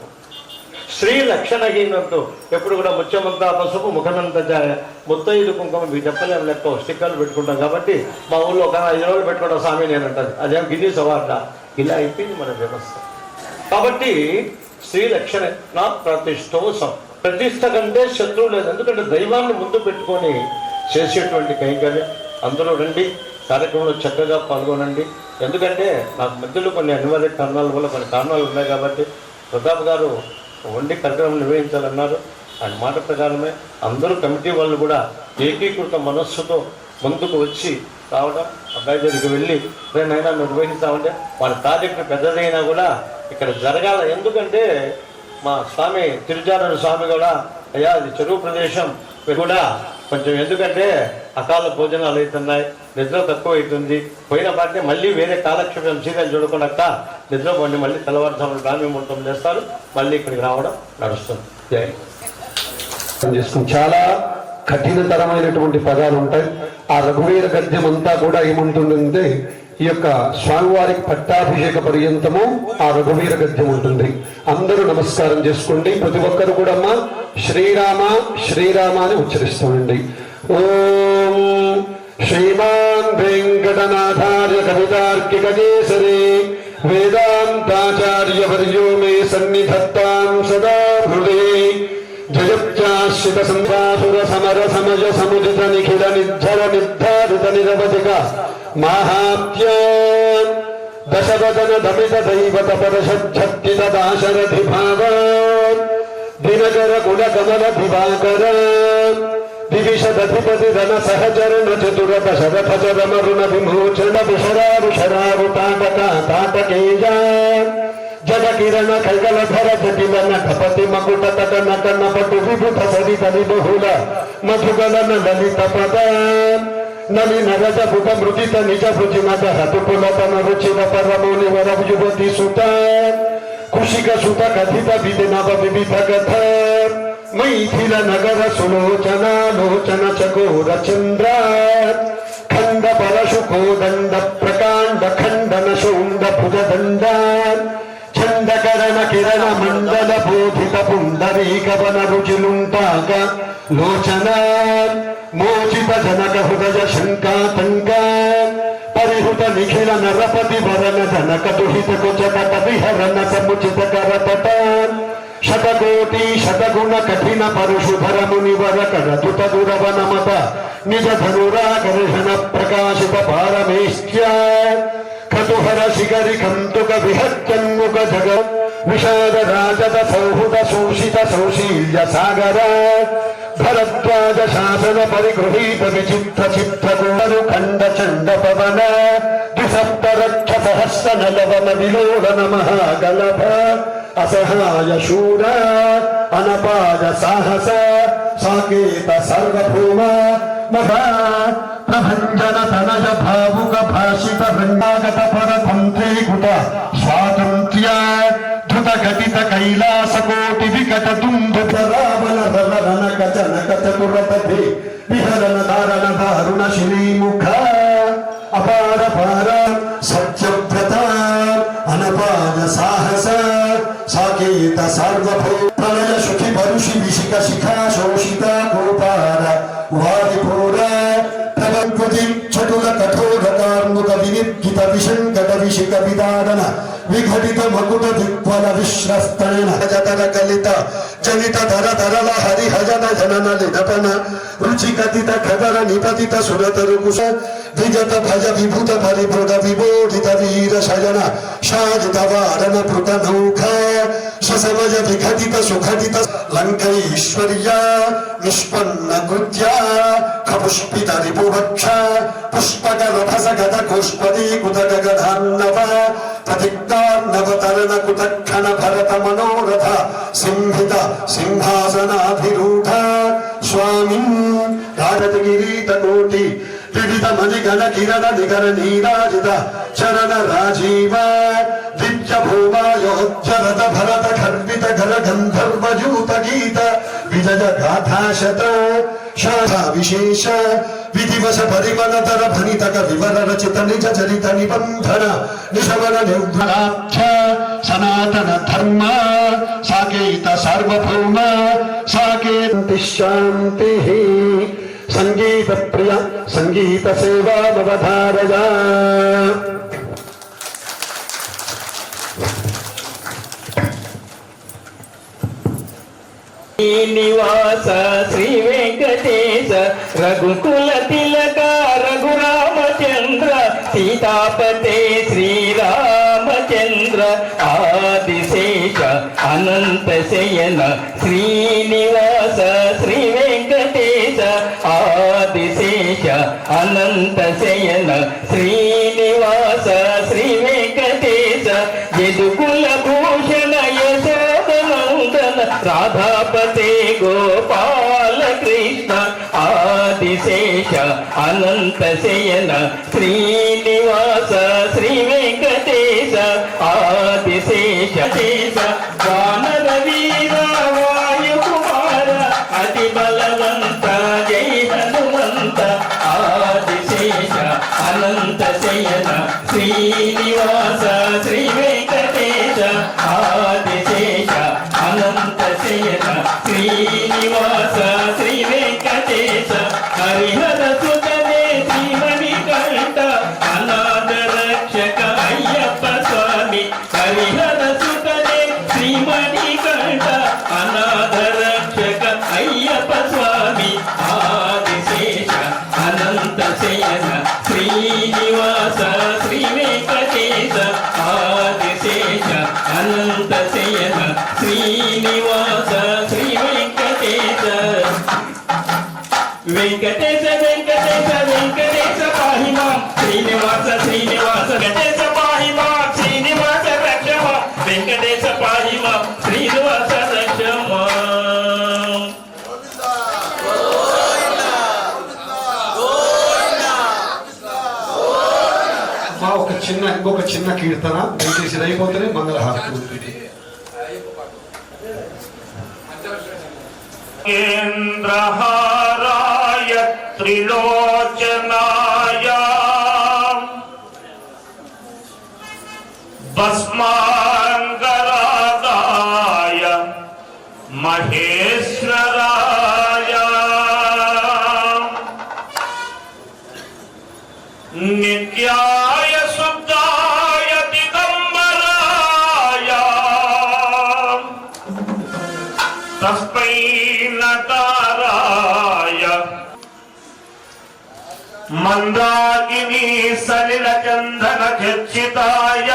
స్త్రీ లక్షణహీనంతో ఎప్పుడు కూడా ముత్యమంతా పసుపు ముఖమంతా ఛాయ, ముత్తైదు కుంకుమ మీకు చెప్పలేము లెక్క స్టిక్కర్లు పెట్టుకుంటాం. కాబట్టి మా ఊళ్ళో ఒక 5 రోజులు పెట్టుకుంటాం స్వామి నేను అంటది. అదేం గిన్నీస్ అవార్డా, ఇలా అయిపోయింది మన వ్యవస్థ. కాబట్టి స్త్రీ లక్షణ నా ప్రతిష్టోసం, ప్రతిష్ట కంటే శత్రువు లేదు. ఎందుకంటే దైవాన్ని ముందు పెట్టుకొని చేసేటువంటి కైంకర్యం. అందరూ రండి, కార్యక్రమంలో చక్కగా పాల్గొనండి. ఎందుకంటే నాకు మధ్యలో కొన్ని అనివార్య కారణాల వల్ల కొన్ని కారణాలు ఉన్నాయి కాబట్టి ప్రతాప్ గారు వండి కార్యక్రమం నిర్వహించాలన్నారు. ఆయన మాట ప్రకారమే అందరూ కమిటీ వాళ్ళు కూడా ఏకీకృత మనస్సుతో ముందుకు వచ్చి రావడం, అబ్బాయి దగ్గరికి వెళ్ళి నేనైనా నిర్వహిస్తామంటే వాళ్ళ ప్రాజెక్టు పెద్దదైనా కూడా ఇక్కడ జరగాల. ఎందుకంటే మా స్వామి తిరుచారణ స్వామి కూడా అయ్యా అది చెరువు ప్రదేశం కూడా కొంచెం, ఎందుకంటే అకాల భోజనాలు అవుతున్నాయి, నిద్ర తక్కువ అవుతుంది, పోయిన పాటే మళ్ళీ వేరే కాలక్షేపం సీరియల్ చూడకుండా నిద్రపోండి, మళ్ళీ తెల్లవారుజామున గ్రామీణ ముహూర్తం చేస్తారు, మళ్ళీ ఇక్కడికి రావడం నడుస్తుంది. చాలా కఠినతరమైనటువంటి పదాలు ఉంటాయి. ఆ రఘువీర గద్యం అంతా కూడా ఏముంటుందంటే ఈ యొక్క స్వామివారికి పట్టాభిషేక పర్యంతము ఆ రఘువీర గద్యం ఉంటుంది. అందరూ నమస్కారం చేసుకోండి. ప్రతి ఒక్కరు కూడా అమ్మా శ్రీరామ శ్రీరామ అని ఉచ్చరిస్తామండి. ఓం శ్రీమాన్ వెంకటనాథార్య కవితార్కిక కేసరి వేదాంతాచార్య వర్యో మే సన్నిధత్తాం సదా హృదయే జయప్యాశ్రిత సంసాసుర సమర సమజ సముదిత నిఖిల నిర్ధర నిర్ధారిత నిరవధిక మాహాత్య దశవదన దమిత దైవత పరషజ్జక్తిత దాశరథి భావాన్ దినకర గుణ కమల దివాకర దివిషదధిపతి ధన సహచరణ చతుర దశరథ చరమరుణ విమోచన విషరారు శరారు తాటక తాటకేయ జగ కిరణ ఖగలధర జటిల నటపతి మకుట తట నట నపటు విభుత సరిత నిబహుల మధుగలన లలిత పద నలి నరజ బుధ మృదిత నిజ భుజి మద హతుపులతన రుచిన పరముని వర యువతి సుత కుషిక సుత కథిత విధి నవ వివిధ కథ మైథిల నగర సులోచన లోచన చకోర చంద్ర ఖండ పరశు కోదండ ప్రకాండ ఖండన శౌండ భుజదండ చండకరణ కిరణ మండల బోధిత పుండరీకవన రుచిలుంటాక లోచన మోచిత జనక హృదయ శంకాతంక పరిహృత నిఖిల నరపతి వరణ జనక దుహిత కుచకట విహరణ సముచిత కరపట శతకోటి శతగుణ కఠిన పరుషుధర మునివర కరతుత గురవన మత నిజ ధనురాకర్షణ ప్రకాశిత పారమేష్ట్య కటుహర శిఖరి కంతుక విహత్యన్ముఖ జగ విషాద రాజద సౌహృద శోషిత సౌశీల్య సాగర భరద్వాజ శాసన పరిగృహీత విచిత్ర చిత్రగుణరు ఖండ చండ పవన ద్విసప్త రక్ష సహస్ర నలవన విలోలన మహాగలభ అసహాయ శూర అనపాయ సాహస సాకేత సర్వభూమ మహా ప్రభంజన తనయ భావుక భాషిత వృందాగత పరతంత్రీకృత స్వాతంత్ర్య ధృత గతిత కైలాస కోటి వికట దుందుభ రావణ రణ కచన చతురపథి విహరణ ధారణ దారుణ శ్రీముఖ అపార పార సత్యవ్రత అనపాయ సాహస సాకేత సార్వభౌమ ప్రళయ శుచి పరుషి విశిక శిఖా శోషిత గోపార వారిపూర ప్రబంకుతి చటుల కఠోర కార్ముక వినిర్గిత విశంకట విశిక విదారణ విఘటిత మకుట దిక్వల విశ్రస్తన జతర కలిత జనిత ధర ధరల హరి హజన జనన లినపన రుచి కథిత ఖగర నిపతిత సురతరు కుశ విగత భజ విభూత పరిభృత విబోధిత వీర శయన షాజిత వారణ పృత నౌఖ ససమయ విఘటిత సుఘటిత లంకైశ్వర్య నిష్పన్న కృత్య కపుష్పిత రిపువక్ష పుష్పక రభస గద కుష్పదీ కుత గగధాన్నవ ప్రతిజ్ఞార్ణవతరణ కుతక్షణ భరత మనోరథ సింహిత సింహాసనాధిరూఢ స్వామి రాజగిరీత కోటి వివిధ మణిగణ కిరణ నిగర నీరాజిత చరణ రాజీవ దివ్య భూమాయోజ్జరత భరత ఖర్విత గర గంధర్వజూత గీత విజయ గాథాశత శాఖా విశేష విధివశ పరిమళతర భనితక వివర రచిత నిజ చరిత నిబంధన నిశమన నిర్భరాఖ్య సనాతన ధర్మ సాకేత సార్వభౌమ సాకేతి శాంతి సంగీత ప్రియ సంగీత సేవావధారయ నివాస శ్రీ వెంకటేశ రఘుకుల తిలక రఘురామచంద్ర సీతాపతే శ్రీరామచంద్ర ఆదిశేష అనంత శయన శ్రీనివాస శ్రీ వెంకటేశ ఆదిశేష అనంత శయన శ్రీనివాస శ్రీ వెంకటేశ యదుకుల భూషణ యశోదనందన రాధాపతే గోపాల కృష్ణ ఆదిశేష అనంత శయన శ్రీనివాస శ్రీ వెంకటేశ ఆదిశేష వానర వీర వాయుకుమార అతి బలవంత జై హనుమంత ఆదిశేష అనంత శయన శ్రీనివాస శ్రీ వెంకటేశ ఆదిశేష అనంత శయన శ్రీనివాస శ్రీ వెంకటేశ హరిహర సుతనే శ్రీమణికంఠ అనాథ రక్షక అయ్యప్ప స్వామి హరిహర సుతనే శ్రీమణికంఠ అనాథ రక్షక అయ్యప్ప స్వామి ఆదిశేష అనంత శయన శ్రీనివాస శ్రీ వెంకటేశ ఆదిశేష అనంత శయన శ్రీనివాస శ్రీ వెంకటేశ వెంకటేశ వెంకటేశ వెంకటేశ పాహి మాం శ్రీనివాస శ్రీనివాస వెంకటేశ పాహి మాం శ్రీనివాస రక్ష మాం వెంకటేశ పాహి మాం శ్రీనివాస రక్ష మాం. ఇంకొక చిన్న కీర్తన దయచేసి అయిపోతేనే మంగళహారతి. కేంద్రహారాయ త్రిలోచనాయ భస్మాంగరాగాయ మహేశ్వరాయ నిత్యాయ శుద్ధాయ దిగంబరాయ తస్మై నకారాయ మందాకినీ సలిల చందన చర్చితాయ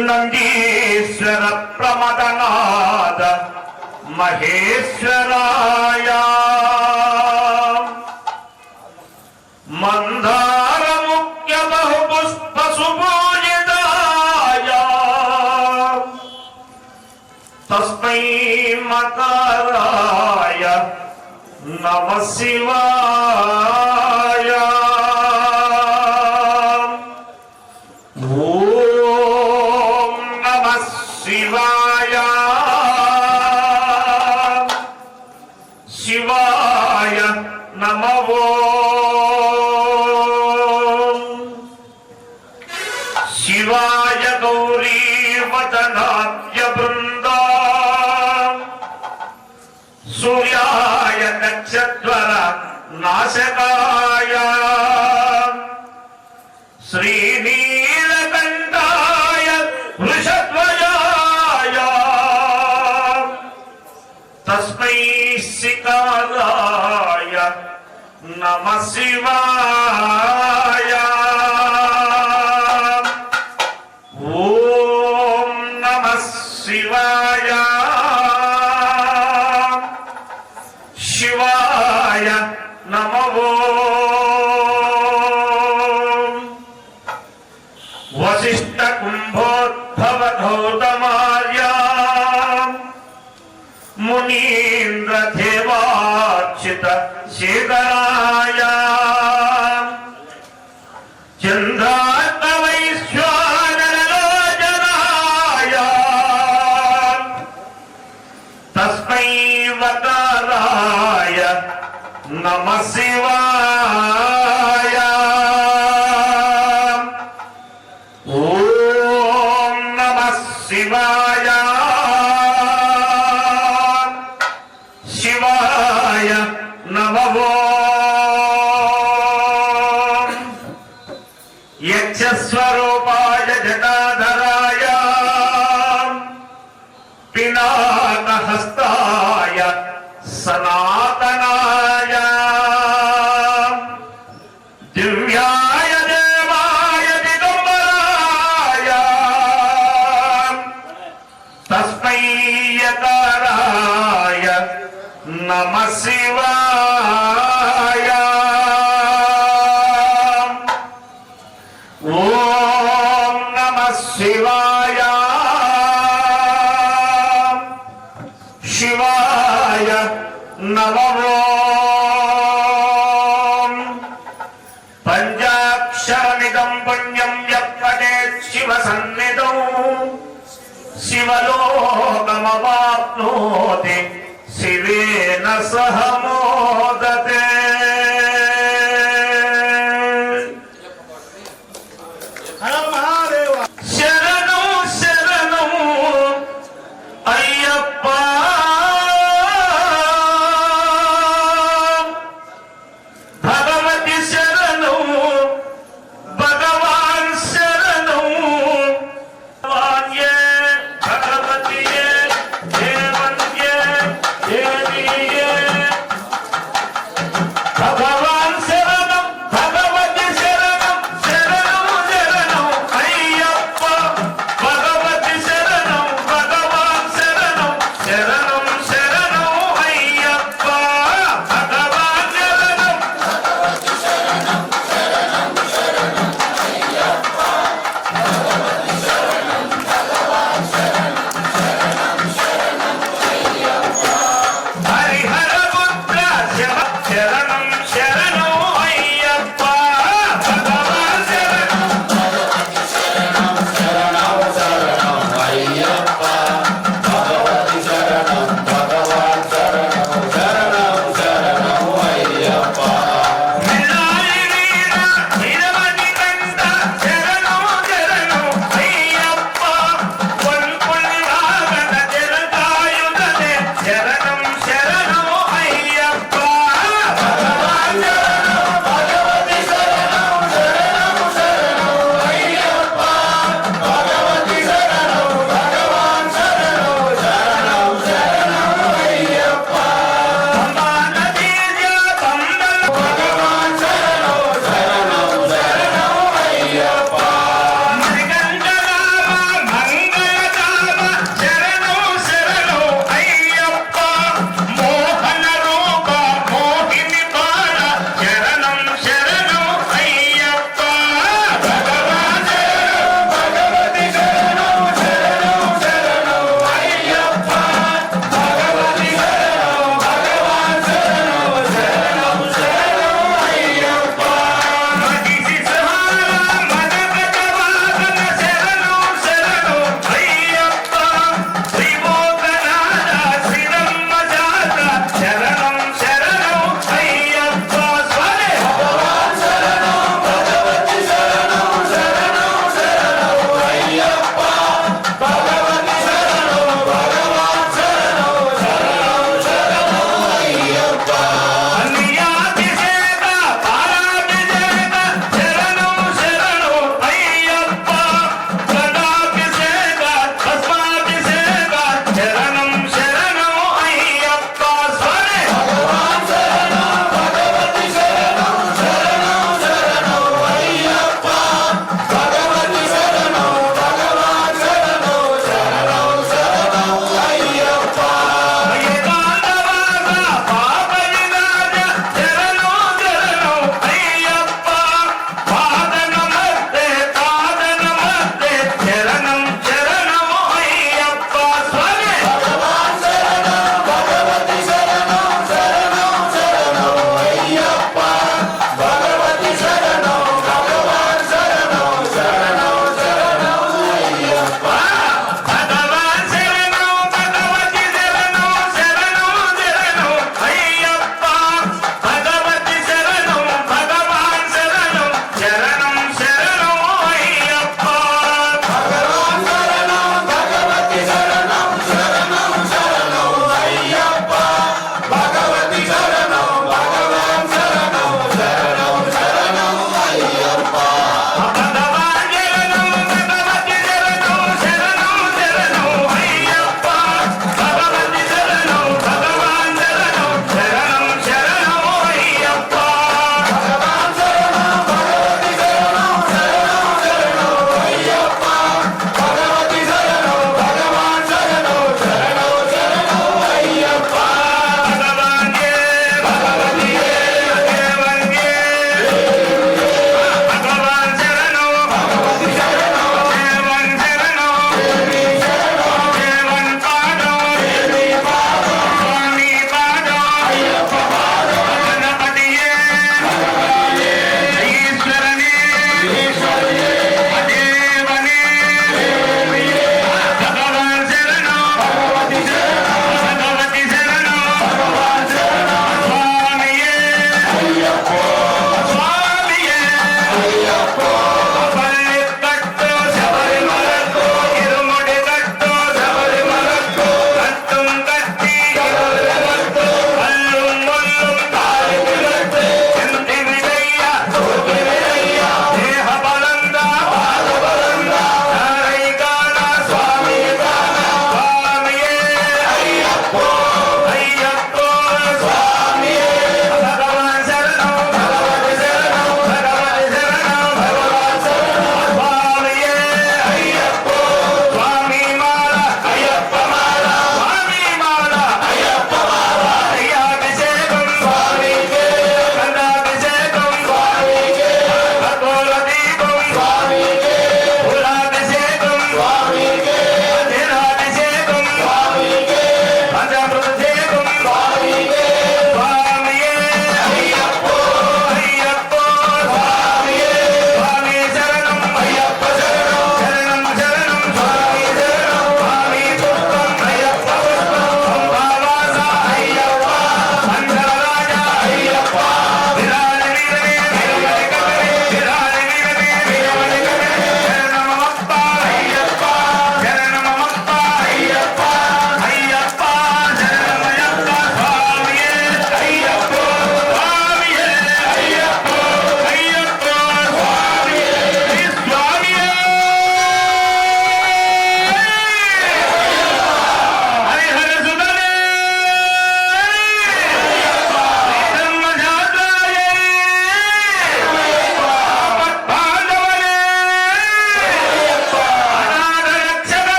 నందీశ్వర ప్రమదనాద మహేశ్వరాయ మందార ముఖ్య బహుపుష్ప సుభూజితాయ తస్మై మకారాయ నమః శివాయ. ఓం నమః శివాయ. శివాయ నమః. శివాయ గౌరీ వదనాద్య బృందా సూర్యాయ నక్షత్ర నాశకాయ శ్రీనీలకంఠాయ వృషధ్వజాయ తస్మై శిఖరాయ నమః శివాయ. ఓం నమః శివాయ. శివాయ నమః. వశిష్ఠ కుంభోద్భవ గౌతమార్య మునీంద్ర దేవార్చిత శేఖరాయ చంద్రార్క వైశ్వానరలోచనాయ తస్మై వకారాయ నమః శివాయ. ఓం నమః శివాయ. శివాయ నమః. యక్షస్వరూపాయ జటాధరాయ పినాకహస్తాయ సనాతనాయ శివాయ నమో పంచాక్షరమిదం పుణ్యం యప్పటే శివ సన్నిధౌ శివలోకమవాప్నోతి శివేన సహ మోదతే. శరణం శరణం అయ్యప్ప భగవతి శరణం భగవాన్ శరణం వాణ్యే భగవతియే దేవన్యే దేవియే భగవాన్ శరణం భగవతి శరణం శరణం శరణం అయ్యప్ప భగవతి శరణం భగవాన్ శరణం శరణం శరణం అయ్యప్ప భగవాన్ శరణం హరిహర పుత్ర శరణం శరణం అయ్యప్ప భగవాన్ శరణం శరణం శరణం అయ్యప్ప భగవతి శరణం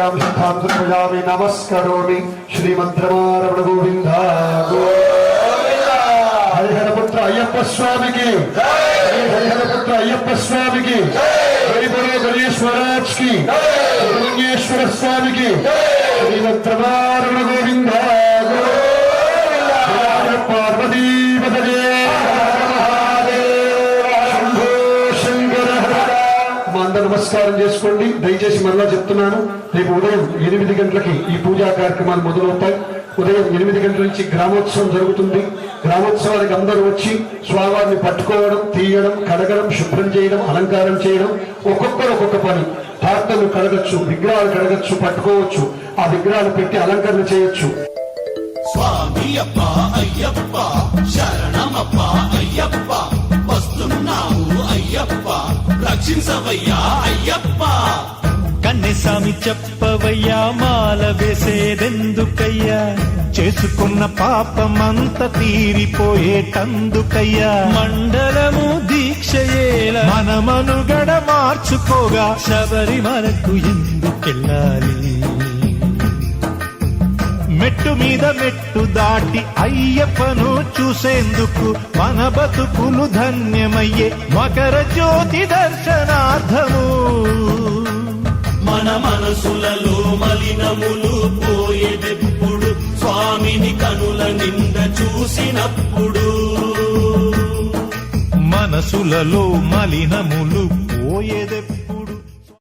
పూజయామి సిద్ధాంత పూజయామి నమస్కరోమి శ్రీమంత్రమారమణ గోవింద హరిహరపుత్ర అయ్యప్ప స్వామికి హరిహరపుత్ర అయ్యప్ప స్వామికి గణేశ్వరాజ్ కి సుబ్రహ్మణ్యేశ్వర స్వామికి శ్రీమంత్రమారమణ గోవింద పార్వతీపదే నమస్కారం చేసుకోండి. దయచేసి మళ్ళా చెప్తున్నాను, రేపు ఉదయం 8 గంటలకి ఈ పూజా కార్యక్రమాలు మొదలవుతాయి. ఉదయం 8 గంటల నుంచి గ్రామోత్సవం జరుగుతుంది. గ్రామోత్సవానికి అందరూ వచ్చి స్వామివారిని పట్టుకోవడం, తీయడం, కడగడం, శుభ్రం చేయడం, అలంకారం చేయడం, ఒక్కొక్కరు ఒక్కొక్క పని. పాత్రలు కడగచ్చు, విగ్రహాలు కడగచ్చు, పట్టుకోవచ్చు, ఆ విగ్రహాలు పెట్టి అలంకరణ చేయొచ్చు. స్వామి అప్ప అయ్యప్ప శరణమప్ప అయ్యప్ప వస్తున్నాము అయ్యప్ప రక్షించవయ్యా అయ్యప్ప. కన్నెస్వామి చెప్పవయ్యా మాల వేసేదెందుకయ్యా, చేసుకున్న పాపమంత తీరిపోయేటందుకయ్యా. మండలము దీక్షయేల మనమనుగడ మార్చుకోగా శబరిమలకు ఎందుకెళ్ళాలి. మెట్టు మీద మెట్టు దాటి అయ్యప్పను చూసేందుకు మన బతుకులు ధన్యమయ్యే మకర జ్యోతి దర్శనార్థము. మన మనసులలో మలినములు పోయేదెప్పుడు స్వామిని కనుల నింద చూసినప్పుడు. మనసులలో మలినములు పోయేదెప్పుడు